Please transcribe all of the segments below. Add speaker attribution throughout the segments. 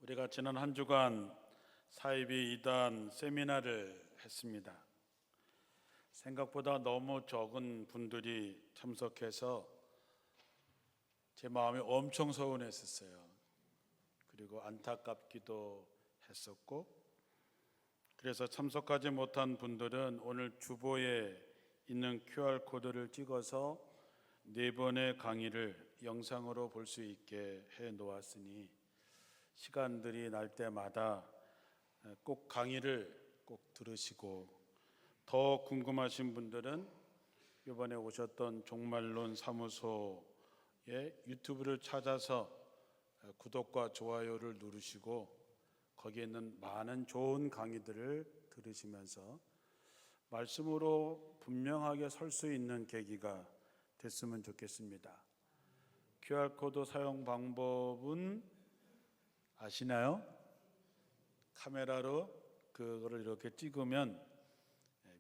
Speaker 1: 우리가 지난 한 주간 사이비 이단 세미나를 했습니다. 생각보다 너무 적은 분들이 참석해서 제 마음이 엄청 서운했었어요. 그리고 안타깝기도 했었고, 그래서 참석하지 못한 분들은 오늘 주보에 있는 QR코드를 찍어서 네 번의 강의를 영상으로 볼 수 있게 해 놓았으니 시간들이 날 때마다 꼭 강의를 꼭 들으시고, 더 궁금하신 분들은 이번에 오셨던 종말론 사무소의 유튜브를 찾아서 구독과 좋아요를 누르시고 거기에 있는 많은 좋은 강의들을 들으시면서 말씀으로 분명하게 설 수 있는 계기가 됐으면 좋겠습니다. QR코드 사용 방법은 아시나요? 카메라로 그거를 이렇게 찍으면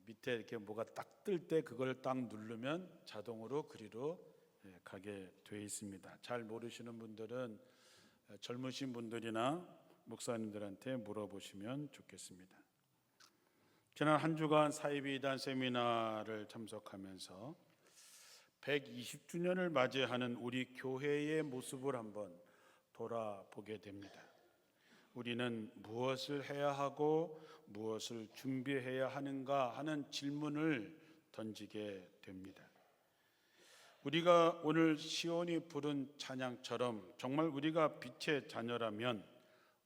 Speaker 1: 밑에 이렇게 뭐가 딱 뜰 때 그걸 딱 누르면 자동으로 그리로 가게 되어 있습니다. 잘 모르시는 분들은 젊으신 분들이나 목사님들한테 물어보시면 좋겠습니다. 지난 한 주간 사이비 이단 세미나를 참석하면서 120주년을 맞이하는 우리 교회의 모습을 한번 돌아보게 됩니다. 우리는 무엇을 해야 하고 무엇을 준비해야 하는가 하는 질문을 던지게 됩니다. 우리가 오늘 시온이 부른 찬양처럼 정말 우리가 빛의 자녀라면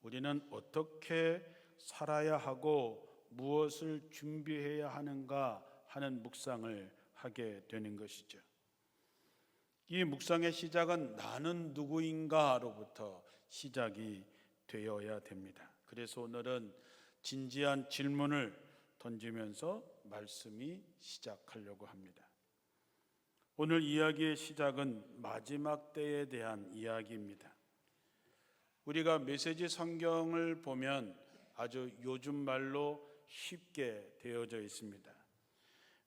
Speaker 1: 우리는 어떻게 살아야 하고 무엇을 준비해야 하는가 하는 묵상을 하게 되는 것이죠. 이 묵상의 시작은 나는 누구인가로부터 시작이 되어야 됩니다. 그래서 오늘은 진지한 질문을 던지면서 말씀이 시작하려고 합니다. 오늘 이야기의 시작은 마지막 때에 대한 이야기입니다. 우리가 메시지 성경을 보면 아주 요즘 말로 쉽게 되어져 있습니다.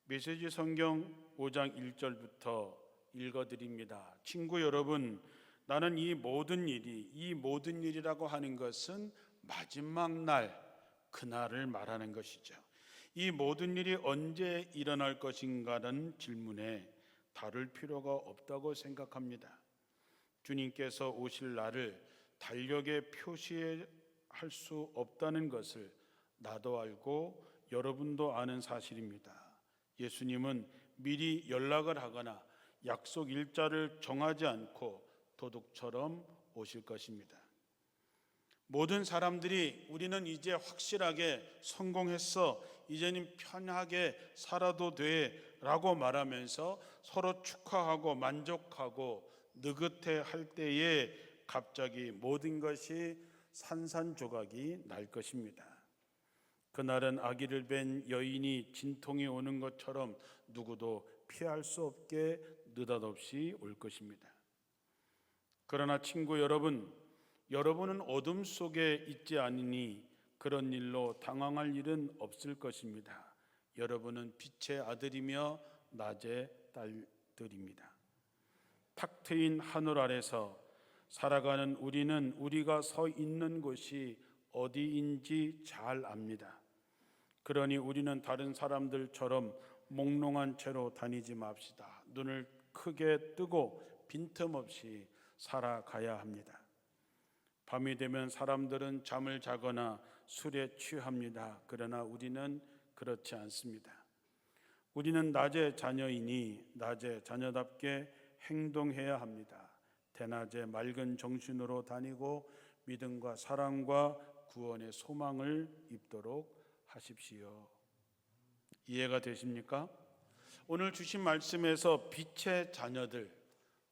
Speaker 1: 메시지 성경 5장 1절부터 읽어드립니다. 친구 여러분, 나는 이 모든 일이라고 하는 것은 마지막 날, 그날을 말하는 것이죠. 이 모든 일이 언제 일어날 것인가라는 질문에 다룰 필요가 없다고 생각합니다. 주님께서 오실 날을 달력에 표시할 수 없다는 것을 나도 알고 여러분도 아는 사실입니다. 예수님은 미리 연락을 하거나 약속 일자를 정하지 않고 도둑처럼 오실 것입니다. 모든 사람들이 우리는 이제 확실하게 성공했어, 이제는 편하게 살아도 돼 라고 말하면서 서로 축하하고 만족하고 느긋해 할 때에 갑자기 모든 것이 산산조각이 날 것입니다. 그날은 아기를 뵌 여인이 진통이 오는 것처럼 누구도 피할 수 없게 느닷없이 올 것입니다. 그러나 친구 여러분, 여러분은 어둠 속에 있지 않으니 그런 일로 당황할 일은 없을 것입니다. 여러분은 빛의 아들이며 낮의 딸들입니다. 탁 트인 하늘 아래서 살아가는 우리는 우리가 서 있는 곳이 어디인지 잘 압니다. 그러니 우리는 다른 사람들처럼 몽롱한 채로 다니지 맙시다. 눈을 크게 뜨고 빈틈없이 살아가야 합니다. 밤이 되면 사람들은 잠을 자거나 술에 취합니다. 그러나 우리는 그렇지 않습니다. 우리는 낮의 자녀이니 낮의 자녀답게 행동해야 합니다. 대낮에 맑은 정신으로 다니고 믿음과 사랑과 구원의 소망을 입도록 하십시오. 이해가 되십니까? 오늘 주신 말씀에서 빛의 자녀들,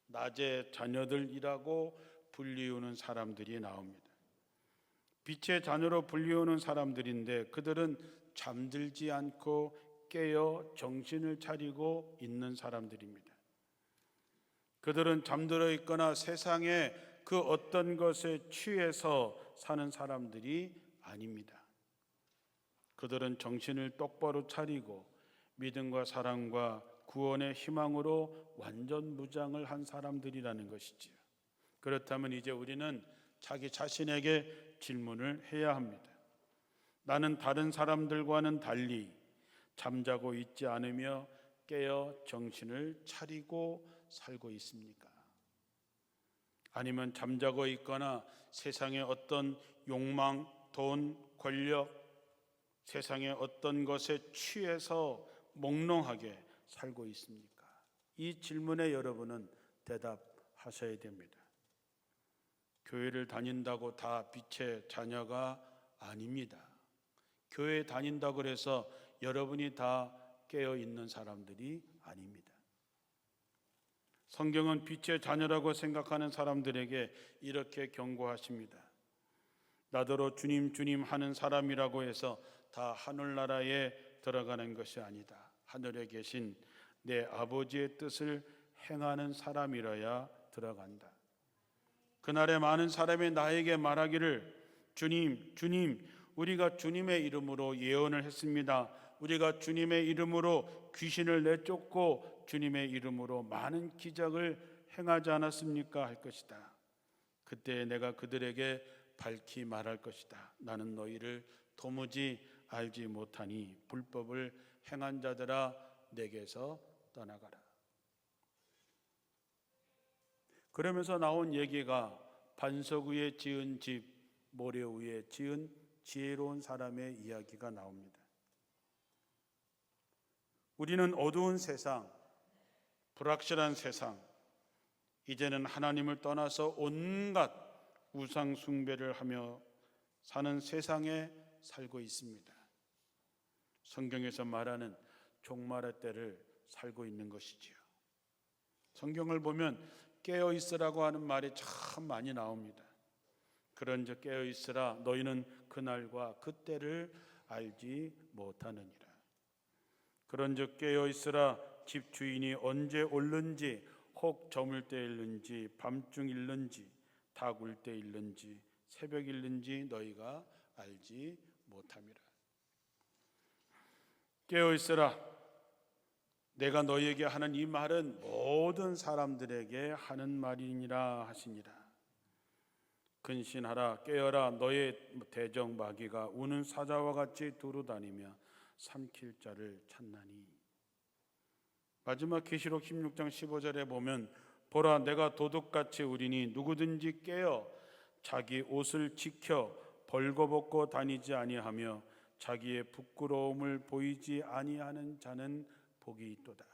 Speaker 1: 낮의 자녀들이라고 불리우는 사람들이 나옵니다. 빛의 자녀로 불리우는 사람들인데 그들은 잠들지 않고 깨어 정신을 차리고 있는 사람들입니다. 그들은 잠들어 있거나 세상의 그 어떤 것에 취해서 사는 사람들이 아닙니다. 그들은 정신을 똑바로 차리고 믿음과 사랑과 구원의 희망으로 완전 무장을 한 사람들이라는 것이지요. 그렇다면 이제 우리는 자기 자신에게 질문을 해야 합니다. 나는 다른 사람들과는 달리 잠자고 있지 않으며 깨어 정신을 차리고 살고 있습니까? 아니면 잠자고 있거나 세상의 어떤 욕망, 돈, 권력, 세상의 어떤 것에 취해서 몽롱하게 살고 있습니까? 이 질문에 여러분은 대답하셔야 됩니다. 교회를 다닌다고 다 빛의 자녀가 아닙니다. 교회 다닌다고 해서 여러분이 다 깨어 있는 사람들이 아닙니다. 성경은 빛의 자녀라고 생각하는 사람들에게 이렇게 경고하십니다. 나더러 주님 주님 하는 사람이라고 해서 다 하늘나라에 들어가는 것이 아니다. 하늘에 계신 내 아버지의 뜻을 행하는 사람이라야 들어간다. 그날에 많은 사람이 나에게 말하기를 주님 주님 우리가 주님의 이름으로 예언을 했습니다. 우리가 주님의 이름으로 귀신을 내쫓고 주님의 이름으로 많은 기적을 행하지 않았습니까? 할 것이다. 그때 내가 그들에게 밝히 말할 것이다. 나는 너희를 도무지 알지 못하니 불법을 행한 자들아 내게서 떠나가라. 그러면서 나온 얘기가 반석 위에 지은 집, 모래 위에 지은 지혜로운 사람의 이야기가 나옵니다. 우리는 어두운 세상, 불확실한 세상, 이제는 하나님을 떠나서 온갖 우상 숭배를 하며 사는 세상에 살고 있습니다. 성경에서 말하는 종말의 때를 살고 있는 것이지요. 성경을 보면 깨어 있으라고 하는 말이 참 많이 나옵니다. 그런즉 깨어 있으라 너희는 그날과 그때를 알지 못하느니라. 그런즉 깨어 있으라 집 주인이 언제 올는지 혹 저물 때 일는지 밤중 일는지 닭 울 때 일는지 새벽 일는지 너희가 알지 못함이라. 깨어 있으라. 내가 너희에게 하는 이 말은 모든 사람들에게 하는 말이니라 하시니라. 근신하라 깨어라 너의 대적 마귀가 우는 사자와 같이 두루 다니며 삼킬 자를 찾나니. 마지막 계시록 16장 15절에 보면 보라 내가 도둑같이 우리니 누구든지 깨어 자기 옷을 지켜 벌거벗고 다니지 아니하며 자기의 부끄러움을 보이지 아니하는 자는 복이 있도다.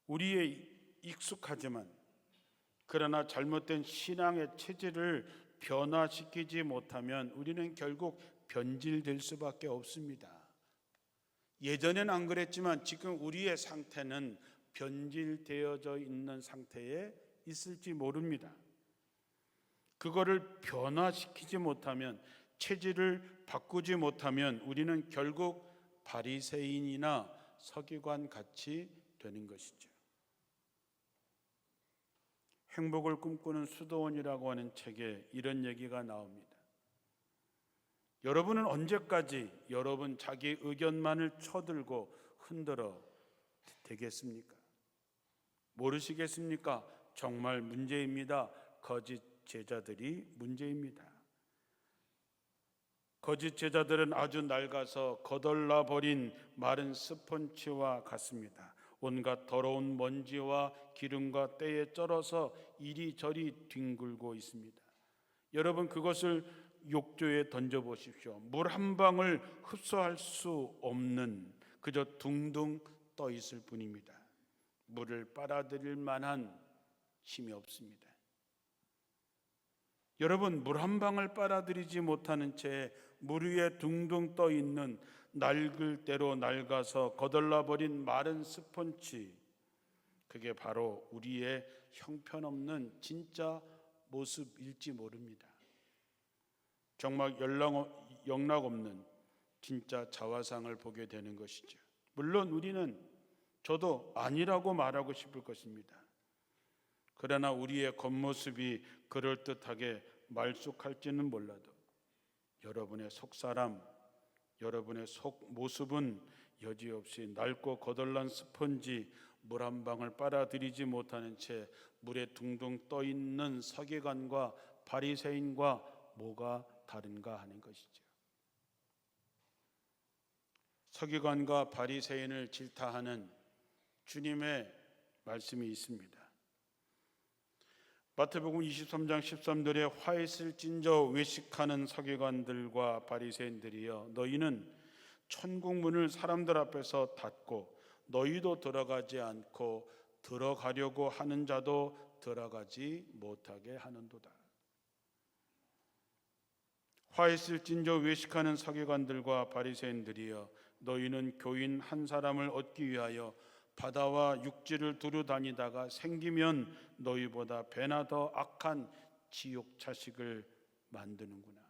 Speaker 1: 우리의 익숙하지만 그러나 잘못된 신앙의 체질을 변화시키지 못하면 우리는 결국 변질될 수밖에 없습니다. 예전엔 안 그랬지만 지금 우리의 상태는 변질되어져 있는 상태에 있을지 모릅니다. 그거를 변화시키지 못하면, 체질을 바꾸지 못하면 우리는 결국 바리새인이나 서기관 같이 되는 것이죠. 행복을 꿈꾸는 수도원이라고 하는 책에 이런 얘기가 나옵니다. 여러분은 언제까지 여러분 자기 의견만을 쳐들고 흔들어 되겠습니까? 모르시겠습니까? 정말 문제입니다. 거짓 제자들이 문제입니다. 거짓 제자들은 아주 낡아서 거덜나 버린 마른 스펀지와 같습니다. 온갖 더러운 먼지와 기름과 때에 쩔어서 이리저리 뒹굴고 있습니다. 여러분 그것을 욕조에 던져보십시오. 물 한 방울 흡수할 수 없는, 그저 둥둥 떠 있을 뿐입니다. 물을 빨아들일 만한 힘이 없습니다. 여러분 물 한 방울 빨아들이지 못하는 채 물 위에 둥둥 떠 있는 낡을 대로 낡아서 거덜나버린 마른 스펀지, 그게 바로 우리의 형편없는 진짜 모습일지 모릅니다. 정말 영락없는 진짜 자화상을 보게 되는 것이죠. 물론 우리는, 저도 아니라고 말하고 싶을 것입니다. 그러나 우리의 겉모습이 그럴듯하게 말쑥할지는 몰라도 여러분의 속사람, 여러분의 속 모습은 여지없이 낡고 거덜난 스펀지, 물 한 방울 빨아들이지 못하는 채 물에 둥둥 떠 있는 서기관과 바리새인과 뭐가 다른가 하는 것이죠. 서기관과 바리새인을 질타하는 주님의 말씀이 있습니다. 마태복음 23장 13절에 화 있을진저 외식하는 서기관들과 바리새인들이여 너희는 천국 문을 사람들 앞에서 닫고 너희도 들어가지 않고 들어가려고 하는 자도 들어가지 못하게 하는도다. 화 있을진저 외식하는 서기관들과 바리새인들이여 너희는 교인 한 사람을 얻기 위하여 바다와 육지를 두루 다니다가 생기면 너희보다 배나 더 악한 지옥 자식을 만드는구나.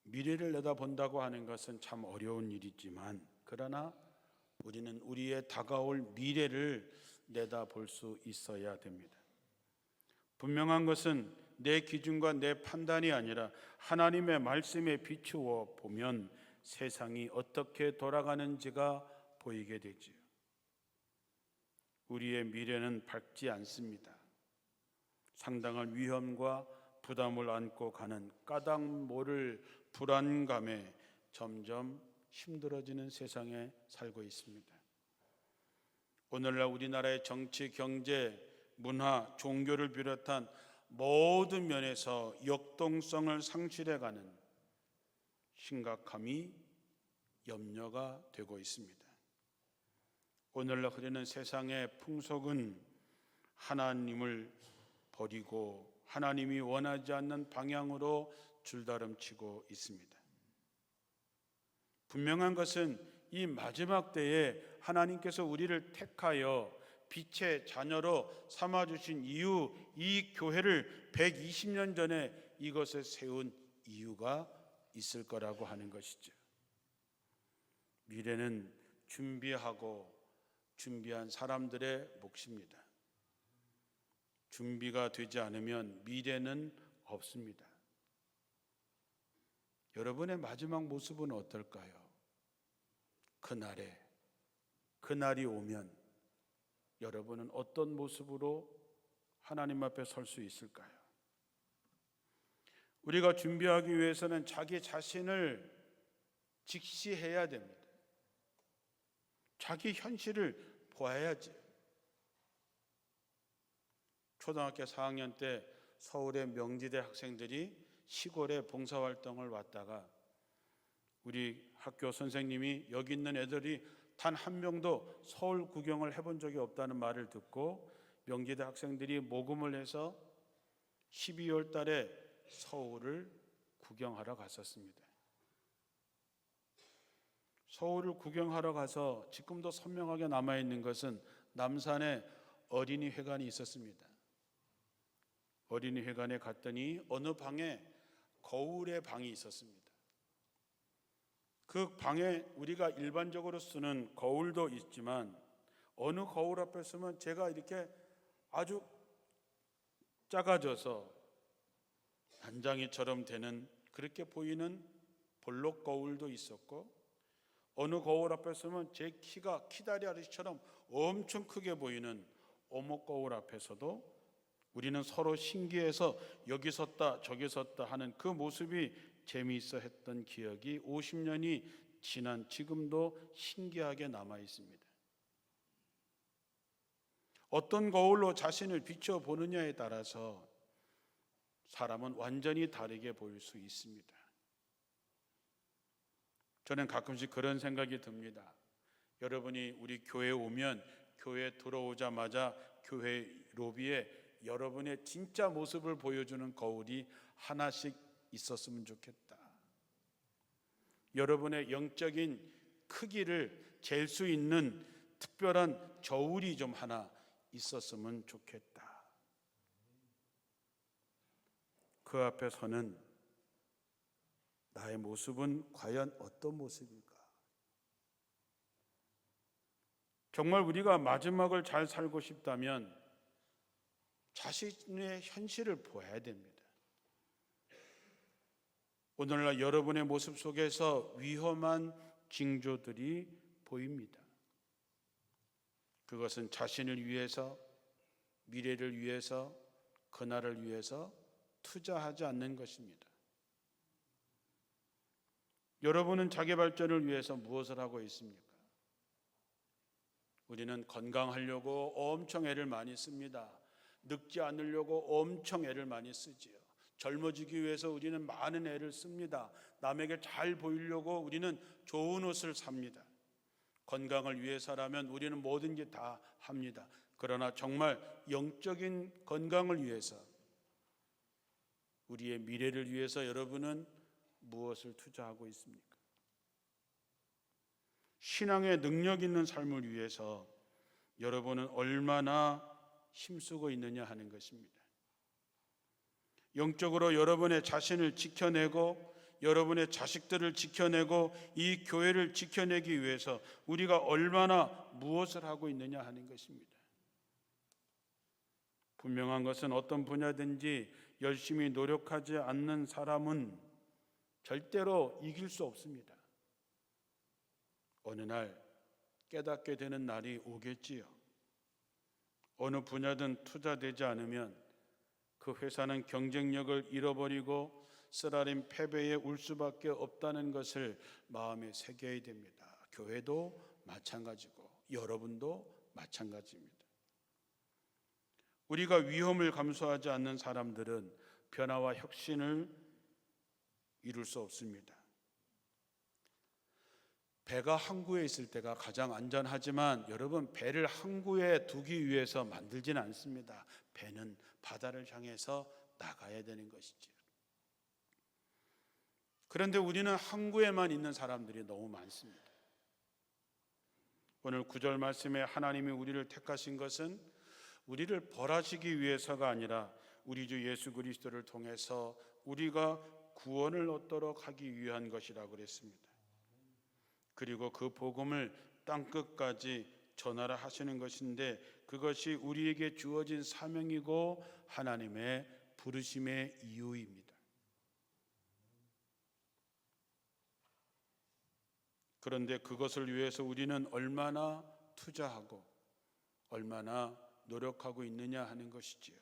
Speaker 1: 미래를 내다본다고 하는 것은 참 어려운 일이지만 그러나 우리는 우리의 다가올 미래를 내다볼 수 있어야 됩니다. 분명한 것은 내 기준과 내 판단이 아니라 하나님의 말씀에 비추어 보면 세상이 어떻게 돌아가는지가 보이게 되지요. 우리의 미래는 밝지 않습니다. 상당한 위험과 부담을 안고 가는 까닭 모를 불안감에 점점 힘들어지는 세상에 살고 있습니다. 오늘날 우리나라의 정치, 경제, 문화, 종교를 비롯한 모든 면에서 역동성을 상실해가는 심각함이 염려가 되고 있습니다. 오늘날 흐르는 세상의 풍속은 하나님을 버리고 하나님이 원하지 않는 방향으로 줄다름치고 있습니다. 분명한 것은 이 마지막 때에 하나님께서 우리를 택하여 빛의 자녀로 삼아주신 이유, 이 교회를 120년 전에 이것을 세운 이유가 있을 거라고 하는 것이죠. 미래는 준비한 사람들의 몫입니다. 준비가 되지 않으면 미래는 없습니다. 여러분의 마지막 모습은 어떨까요? 그날이 오면 여러분은 어떤 모습으로 하나님 앞에 설 수 있을까요? 우리가 준비하기 위해서는 자기 자신을 직시해야 됩니다. 자기 현실을 보아야지. 초등학교 4학년 때 서울의 명지대 학생들이 시골에 봉사활동을 왔다가 우리 학교 선생님이 여기 있는 애들이 단 한 명도 서울 구경을 해본 적이 없다는 말을 듣고 명지대 학생들이 모금을 해서 12월 달에 서울을 구경하러 갔었습니다. 서울을 구경하러 가서 지금도 선명하게 남아있는 것은 남산에 어린이회관이 있었습니다. 어린이회관에 갔더니 어느 방에 거울의 방이 있었습니다. 그 방에 우리가 일반적으로 쓰는 거울도 있지만 어느 거울 앞에 서면 제가 이렇게 아주 작아져서 난장이처럼 되는 그렇게 보이는 볼록 거울도 있었고 어느 거울 앞에 서면 제 키가 키다리 아저씨처럼 엄청 크게 보이는 오목 거울 앞에서도 우리는 서로 신기해서 여기 섰다 저기 섰다 하는 그 모습이 재미있어 했던 기억이 50년이 지난 지금도 신기하게 남아 있습니다. 어떤 거울로 자신을 비춰보느냐에 따라서 사람은 완전히 다르게 보일 수 있습니다. 저는 가끔씩 그런 생각이 듭니다. 여러분이 우리 교회에 오면 교회에 들어오자마자 교회 로비에 여러분의 진짜 모습을 보여주는 거울이 하나씩 있었으면 좋겠다. 여러분의 영적인 크기를 잴 수 있는 특별한 저울이 좀 하나 있었으면 좋겠다. 그 앞에 서는 나의 모습은 과연 어떤 모습일까? 정말 우리가 마지막을 잘 살고 싶다면 자신의 현실을 보아야 됩니다. 오늘날 여러분의 모습 속에서 위험한 징조들이 보입니다. 그것은 자신을 위해서, 미래를 위해서, 그날을 위해서 투자하지 않는 것입니다. 여러분은 자기 발전을 위해서 무엇을 하고 있습니까? 우리는 건강하려고 엄청 애를 많이 씁니다. 늙지 않으려고 엄청 애를 많이 쓰지요. 젊어지기 위해서 우리는 많은 애를 씁니다. 남에게 잘 보이려고 우리는 좋은 옷을 삽니다. 건강을 위해서라면 우리는 뭐든지 다 합니다. 그러나 정말 영적인 건강을 위해서, 우리의 미래를 위해서 여러분은 무엇을 투자하고 있습니까? 신앙의 능력 있는 삶을 위해서 여러분은 얼마나 힘쓰고 있느냐 하는 것입니다. 영적으로 여러분의 자신을 지켜내고 여러분의 자식들을 지켜내고 이 교회를 지켜내기 위해서 우리가 얼마나 무엇을 하고 있느냐 하는 것입니다. 분명한 것은 어떤 분야든지 열심히 노력하지 않는 사람은 절대로 이길 수 없습니다. 어느 날 깨닫게 되는 날이 오겠지요. 어느 분야든 투자되지 않으면 그 회사는 경쟁력을 잃어버리고 쓰라린 패배에 울 수밖에 없다는 것을 마음에 새겨야 됩니다. 교회도 마찬가지고 여러분도 마찬가지입니다. 우리가 위험을 감수하지 않는 사람들은 변화와 혁신을 이룰 수 없습니다. 배가 항구에 있을 때가 가장 안전하지만 여러분, 배를 항구에 두기 위해서 만들지는 않습니다. 배는 바다를 향해서 나가야 되는 것이죠. 그런데 우리는 항구에만 있는 사람들이 너무 많습니다. 오늘 9절 말씀에 하나님이 우리를 택하신 것은 우리를 벌하시기 위해서가 아니라 우리 주 예수 그리스도를 통해서 우리가 구원을 얻도록 하기 위한 것이라고 그랬습니다. 그리고 그 복음을 땅끝까지 전하라 하시는 것인데 그것이 우리에게 주어진 사명이고 하나님의 부르심의 이유입니다. 그런데 그것을 위해서 우리는 얼마나 투자하고 얼마나 노력하고 있느냐 하는 것이지요.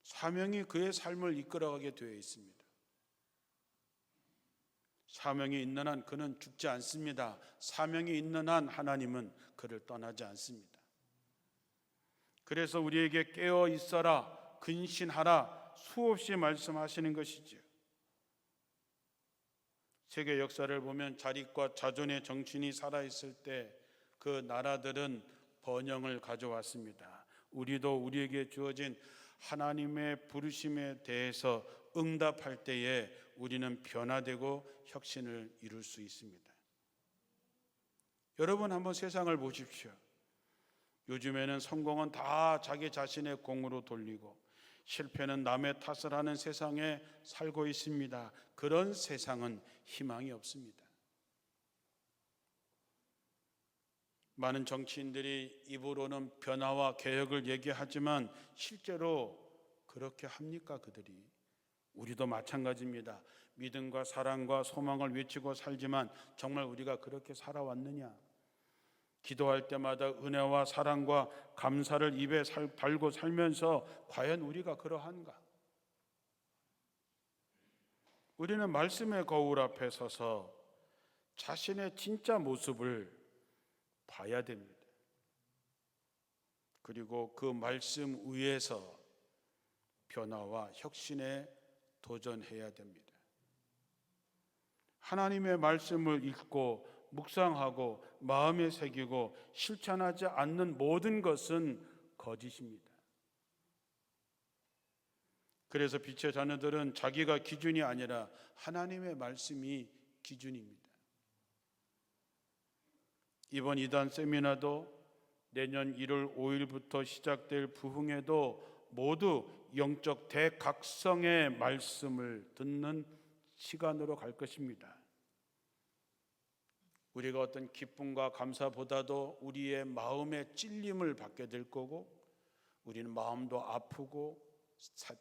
Speaker 1: 사명이 그의 삶을 이끌어가게 되어 있습니다. 사명이 있는 한 그는 죽지 않습니다. 사명이 있는 한 하나님은 그를 떠나지 않습니다. 그래서 우리에게 깨어 있어라, 근신하라 수없이 말씀하시는 것이지요. 세계 역사를 보면 자립과 자존의 정신이 살아있을 때 그 나라들은 번영을 가져왔습니다. 우리도 우리에게 주어진 하나님의 부르심에 대해서 응답할 때에 우리는 변화되고 혁신을 이룰 수 있습니다. 여러분 한번 세상을 보십시오. 요즘에는 성공은 다 자기 자신의 공으로 돌리고 실패는 남의 탓을 하는 세상에 살고 있습니다. 그런 세상은 희망이 없습니다. 많은 정치인들이 입으로는 변화와 개혁을 얘기하지만 실제로 그렇게 합니까 그들이? 우리도 마찬가지입니다. 믿음과 사랑과 소망을 외치고 살지만 정말 우리가 그렇게 살아왔느냐? 기도할 때마다 은혜와 사랑과 감사를 입에 달고 살면서 과연 우리가 그러한가? 우리는 말씀의 거울 앞에 서서 자신의 진짜 모습을 봐야 됩니다. 그리고 그 말씀 위에서 변화와 혁신에 도전해야 됩니다. 하나님의 말씀을 읽고 묵상하고 마음에 새기고 실천하지 않는 모든 것은 거짓입니다. 그래서 빛의 자녀들은 자기가 기준이 아니라 하나님의 말씀이 기준입니다. 이번 이단 세미나도 내년 1월 5일부터 시작될 부흥회도 모두 영적 대각성의 말씀을 듣는 시간으로 갈 것입니다. 우리가 어떤 기쁨과 감사보다도 우리의 마음의 찔림을 받게 될 거고 우리는 마음도 아프고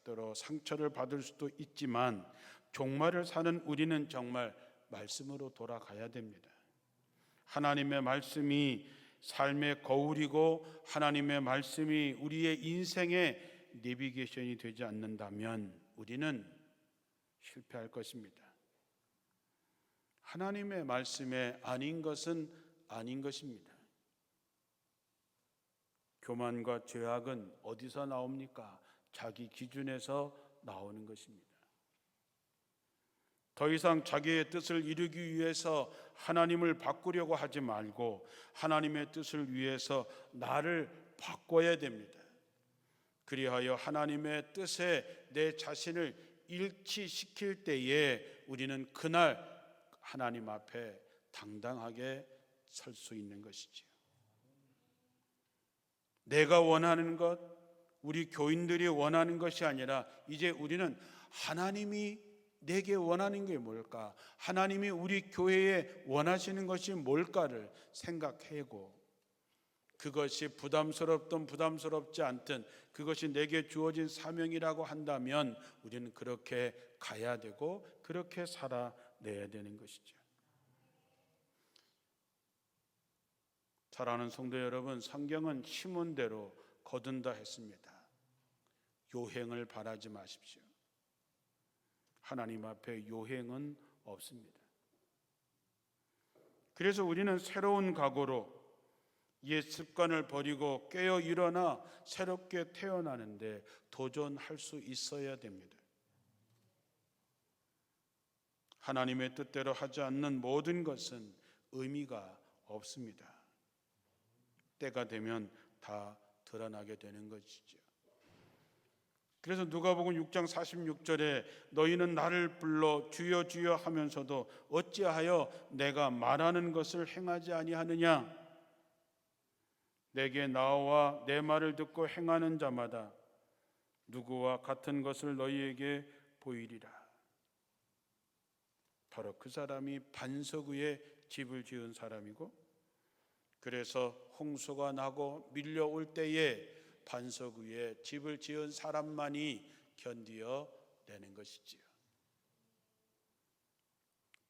Speaker 1: 때로 상처를 받을 수도 있지만 종말을 사는 우리는 정말 말씀으로 돌아가야 됩니다. 하나님의 말씀이 삶의 거울이고 하나님의 말씀이 우리의 인생의 내비게이션이 되지 않는다면 우리는 실패할 것입니다. 하나님의 말씀에 아닌 것은 아닌 것입니다. 교만과 죄악은 어디서 나옵니까? 자기 기준에서 나오는 것입니다. 더 이상 자기의 뜻을 이루기 위해서 하나님을 바꾸려고 하지 말고 하나님의 뜻을 위해서 나를 바꿔야 됩니다. 그리하여 하나님의 뜻에 내 자신을 일치시킬 때에 우리는 그날 하나님 앞에 당당하게 설 수 있는 것이지요. 내가 원하는 것, 우리 교인들이 원하는 것이 아니라 이제 우리는 하나님이 내게 원하는 게 뭘까? 하나님이 우리 교회에 원하시는 것이 뭘까를 생각하고 그것이 부담스럽든 부담스럽지 않든 그것이 내게 주어진 사명이라고 한다면 우리는 그렇게 가야 되고 그렇게 살아내야 되는 것이죠. 사랑하는 성도 여러분, 성경은 심은 대로 거둔다 했습니다. 요행을 바라지 마십시오. 하나님 앞에 요행은 없습니다. 그래서 우리는 새로운 각오로 옛 습관을 버리고 깨어 일어나 새롭게 태어나는데 도전할 수 있어야 됩니다. 하나님의 뜻대로 하지 않는 모든 것은 의미가 없습니다. 때가 되면 다 드러나게 되는 것이죠. 그래서 누가복음 6장 46절에 너희는 나를 불러 주여 주여 하면서도 어찌하여 내가 말하는 것을 행하지 아니하느냐? 내게 나와 내 말을 듣고 행하는 자마다 누구와 같은 것을 너희에게 보이리라. 바로 그 사람이 반석 위에 집을 지은 사람이고 그래서 홍수가 나고 밀려올 때에 반석 위에 집을 지은 사람만이 견디어 내는 것이지요.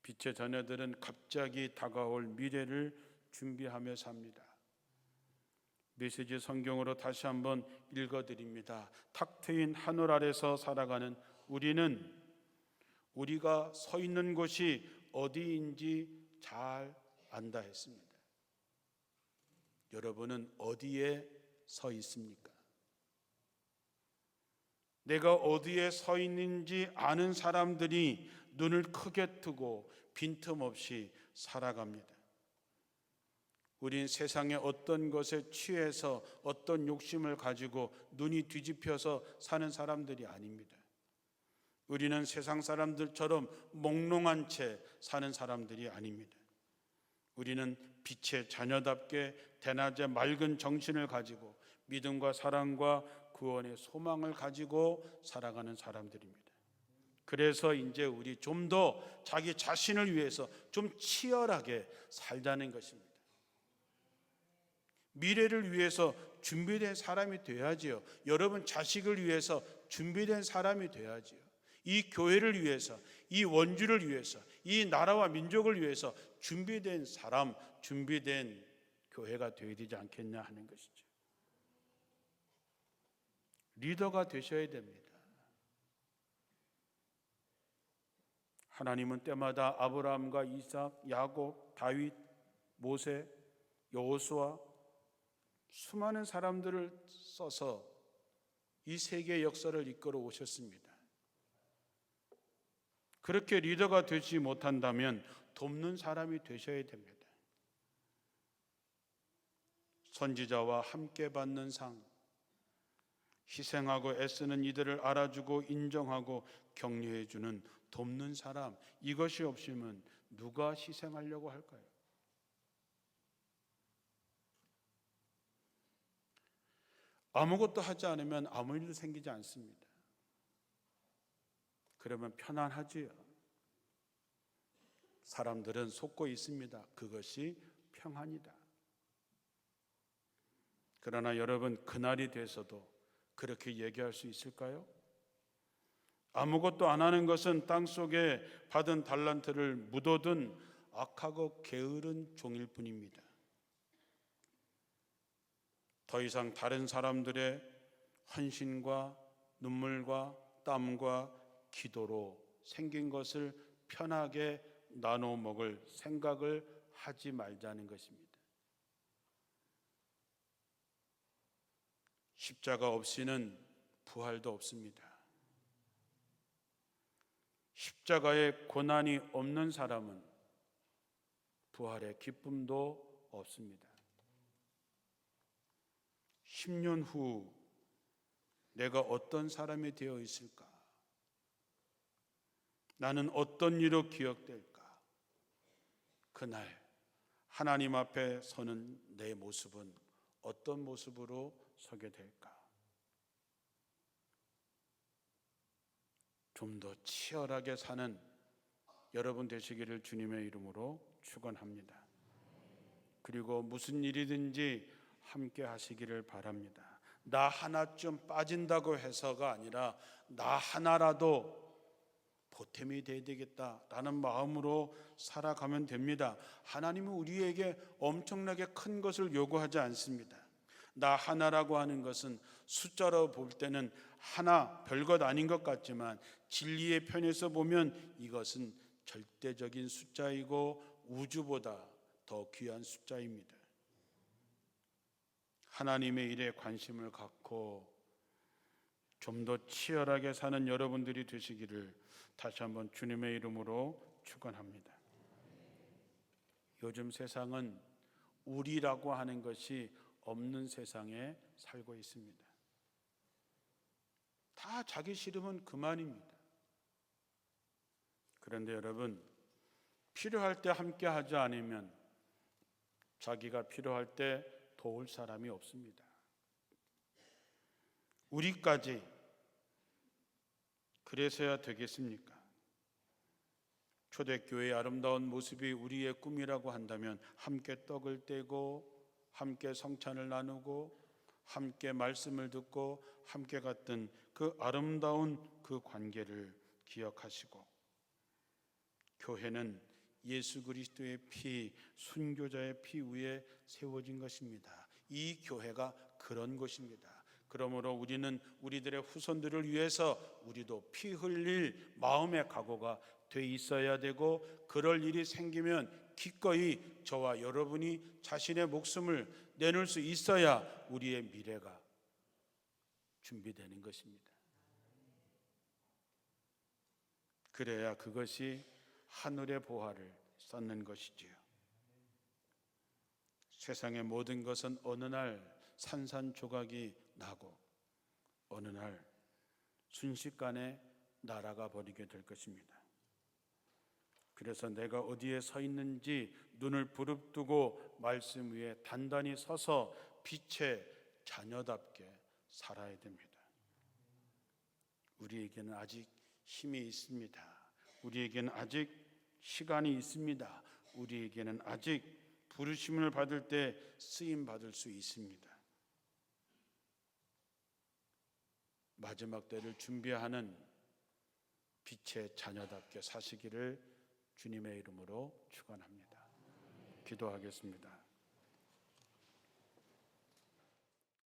Speaker 1: 빛의 자녀들은 갑자기 다가올 미래를 준비하며 삽니다. 메시지 성경으로 다시 한번 읽어드립니다. 탁 트인 하늘 아래서 살아가는 우리는 우리가 서 있는 곳이 어디인지 잘 안다 했습니다. 여러분은 어디에 서 있습니까? 내가 어디에 서 있는지 아는 사람들이 눈을 크게 뜨고 빈틈없이 살아갑니다. 우린 세상의 어떤 것에 취해서 어떤 욕심을 가지고 눈이 뒤집혀서 사는 사람들이 아닙니다. 우리는 세상 사람들처럼 몽롱한 채 사는 사람들이 아닙니다. 우리는 빛의 자녀답게 대낮에 맑은 정신을 가지고 믿음과 사랑과 구원의 소망을 가지고 살아가는 사람들입니다. 그래서 이제 우리 좀 더 자기 자신을 위해서 좀 치열하게 살자는 것입니다. 미래를 위해서 준비된 사람이 돼야지요. 여러분 자식을 위해서 준비된 사람이 돼야지요. 이 교회를 위해서, 이 원주를 위해서, 이 나라와 민족을 위해서 준비된 사람, 준비된 교회가 되어야 되지 않겠냐 하는 것이죠. 리더가 되셔야 됩니다. 하나님은 때마다 아브라함과 이삭, 야곱, 다윗, 모세, 여호수아 수많은 사람들을 써서 이 세계의 역사를 이끌어 오셨습니다. 그렇게 리더가 되지 못한다면 돕는 사람이 되셔야 됩니다. 선지자와 함께 받는 상, 희생하고 애쓰는 이들을 알아주고 인정하고 격려해주는 돕는 사람, 이것이 없으면 누가 희생하려고 할까요? 아무것도 하지 않으면 아무 일도 생기지 않습니다. 그러면 편안하지요. 사람들은 속고 있습니다. 그것이 평안이다. 그러나 여러분, 그날이 돼서도 그렇게 얘기할 수 있을까요? 아무것도 안 하는 것은 땅속에 받은 달란트를 묻어둔 악하고 게으른 종일 뿐입니다. 더 이상 다른 사람들의 헌신과 눈물과 땀과 기도로 생긴 것을 편하게 나눠 먹을 생각을 하지 말자는 것입니다. 십자가 없이는 부활도 없습니다. 십자가의 고난이 없는 사람은 부활의 기쁨도 없습니다. 10년 후 내가 어떤 사람이 되어 있을까? 나는 어떤 일로 기억될까? 그날 하나님 앞에 서는 내 모습은 어떤 모습으로 서게 될까? 좀 더 치열하게 사는 여러분 되시기를 주님의 이름으로 축원합니다. 그리고 무슨 일이든지 함께 하시기를 바랍니다. 나 하나쯤 빠진다고 해서가 아니라 나 하나라도 보탬이 돼야 되겠다라는 마음으로 살아가면 됩니다. 하나님은 우리에게 엄청나게 큰 것을 요구하지 않습니다. 나 하나라고 하는 것은 숫자로 볼 때는 하나 별것 아닌 것 같지만 진리의 편에서 보면 이것은 절대적인 숫자이고 우주보다 더 귀한 숫자입니다. 하나님의 일에 관심을 갖고 좀 더 치열하게 사는 여러분들이 되시기를 다시 한번 주님의 이름으로 축원합니다. 요즘 세상은 우리라고 하는 것이 없는 세상에 살고 있습니다. 다 자기 싫으면 그만입니다. 그런데 여러분, 필요할 때 함께 하지 않으면 자기가 필요할 때 도울 사람이 없습니다. 우리까지 그래서야 되겠습니까? 초대교회의 아름다운 모습이 우리의 꿈이라고 한다면 함께 떡을 떼고 함께 성찬을 나누고 함께 말씀을 듣고 함께 갔던 그 아름다운 그 관계를 기억하시고, 교회는 예수 그리스도의 피, 순교자의 피 위에 세워진 것입니다. 이 교회가 그런 것입니다. 그러므로 우리는 우리들의 후손들을 위해서 우리도 피 흘릴 마음의 각오가 돼 있어야 되고, 그럴 일이 생기면 기꺼이 저와 여러분이 자신의 목숨을 내놓을 수 있어야 우리의 미래가 준비되는 것입니다. 그래야 그것이 하늘의 보화를 쌓는 것이지요. 세상의 모든 것은 어느 날 산산조각이 나고 어느 날 순식간에 날아가 버리게 될 것입니다. 그래서 내가 어디에 서 있는지 눈을 부릅뜨고 말씀 위에 단단히 서서 빛의 자녀답게 살아야 됩니다. 우리에게는 아직 힘이 있습니다. 우리에게는 아직 시간이 있습니다. 우리에게는 아직 부르심을 받을 때 쓰임 받을 수 있습니다. 마지막 때를 준비하는 빛의 자녀답게 사시기를 주님의 이름으로 축원합니다. 기도하겠습니다.